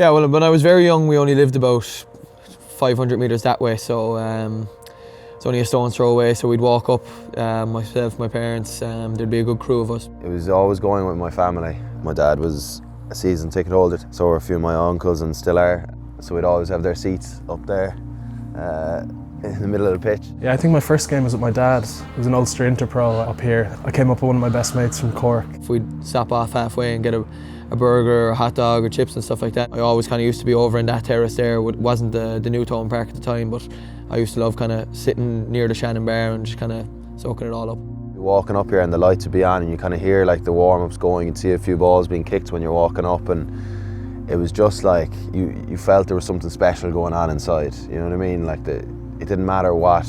Yeah, well, when I was very young, we only lived about 500 metres that way, so it's only a stone's throw away. So we'd walk up, myself, my parents, there'd be a good crew of us. It was always going with my family. My dad was a season ticket holder, so were a few of my uncles and still are. So we'd always have their seats up there in the middle of the pitch. Yeah, I think my first game was with my dad. It was an Ulster Interpro up here. I came up with one of my best mates from Cork. If we'd stop off halfway and get a burger or a hot dog or chips and stuff like that, I always kind of used to be over in that terrace there. It wasn't the Newtown Park at the time, but I used to love kind of sitting near the Shannon Bar and just kind of soaking it all up. You're walking up here and the lights would be on and you kind of hear like the warm-ups going and see a few balls being kicked when you're walking up, and it was just like you felt there was something special going on inside, you know what I mean? Like it didn't matter what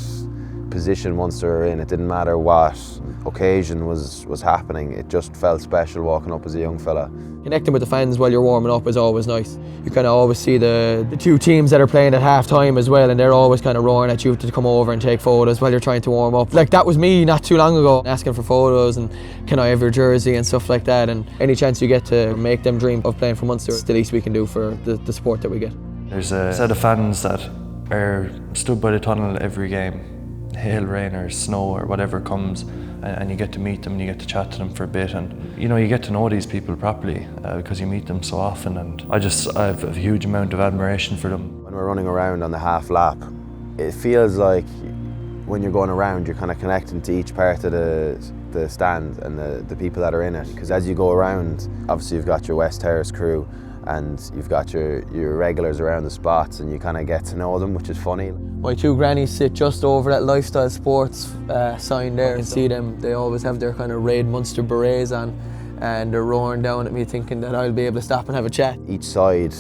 position Munster were in, it didn't matter what occasion was happening, it just felt special walking up as a young fella. Connecting with the fans while you're warming up is always nice. You kind of always see the two teams that are playing at half time as well, and they're always kind of roaring at you to come over and take photos while you're trying to warm up. Like that was me not too long ago, asking for photos and can I have your jersey and stuff like that, and any chance you get to make them dream of playing for Munster, it's the least we can do for the support that we get. There's a set of fans that are stood by the tunnel every game, hail, rain or snow or whatever comes, and you get to meet them and you get to chat to them for a bit, and you know, you get to know these people properly because you meet them so often, and I have a huge amount of admiration for them. When we're running around on the half lap, it feels like when you're going around you're kind of connecting to each part of the stand and the people that are in it, because as you go around, obviously you've got your West Terrace crew and you've got your regulars around the spots, and you kind of get to know them, which is funny. My two grannies sit just over that Lifestyle Sports sign there. I can see them, they always have their kind of Raid Munster berets on, and they're roaring down at me thinking that I'll be able to stop and have a chat. Each side,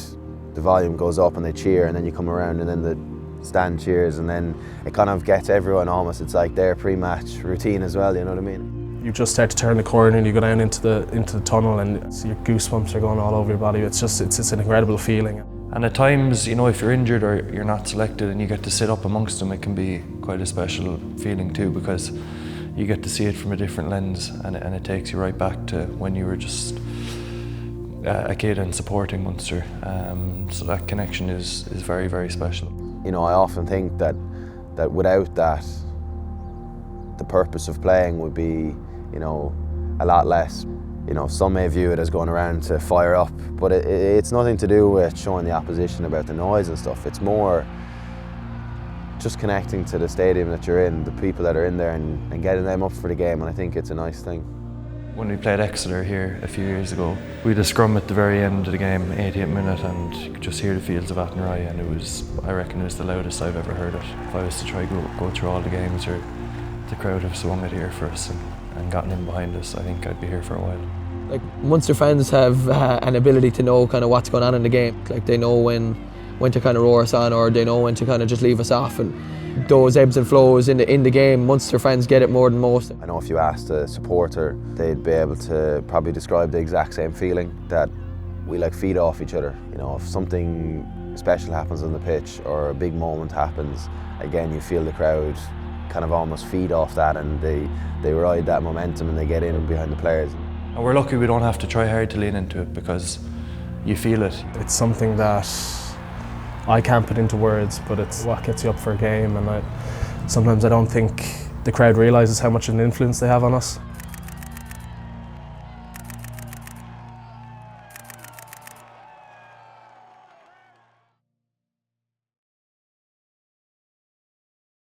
the volume goes up and they cheer, and then you come around and then the stand cheers, and then it kind of gets everyone almost. It's like their pre-match routine as well, you know what I mean? You just start to turn the corner and you go down into the tunnel and so your goosebumps are going all over your body. It's an incredible feeling. And at times, you know, if you're injured or you're not selected and you get to sit up amongst them, it can be quite a special feeling too, because you get to see it from a different lens, and it takes you right back to when you were just a kid and supporting Munster. So that connection is very, very special. You know, I often think that without that, the purpose of playing would be, you know, a lot less. You know, some may view it as going around to fire up, but it's nothing to do with showing the opposition about the noise and stuff. It's more just connecting to the stadium that you're in, the people that are in there, and getting them up for the game, and I think it's a nice thing. When we played Exeter here a few years ago, we had a scrum at the very end of the game, 88th minute, and you could just hear the fields of Athenry, and I reckon it was the loudest I've ever heard it. If I was to try go through all the games, or the crowd have swung it here for us and gotten in behind us, I think I'd be here for a while. Like, Munster fans have an ability to know kind of what's going on in the game. Like, they know when to kind of roar us on, or they know when to kind of just leave us off, and those ebbs and flows in the game, Munster fans get it more than most. I know if you asked a supporter, they'd be able to probably describe the exact same feeling, that we like feed off each other. You know, if something special happens on the pitch or a big moment happens, again, you feel the crowd kind of almost feed off that, and they ride that momentum and they get in behind the players. And we're lucky we don't have to try hard to lean into it, because you feel it. It's something that I can't put into words, but it's what gets you up for a game, and sometimes I don't think the crowd realises how much of an influence they have on us.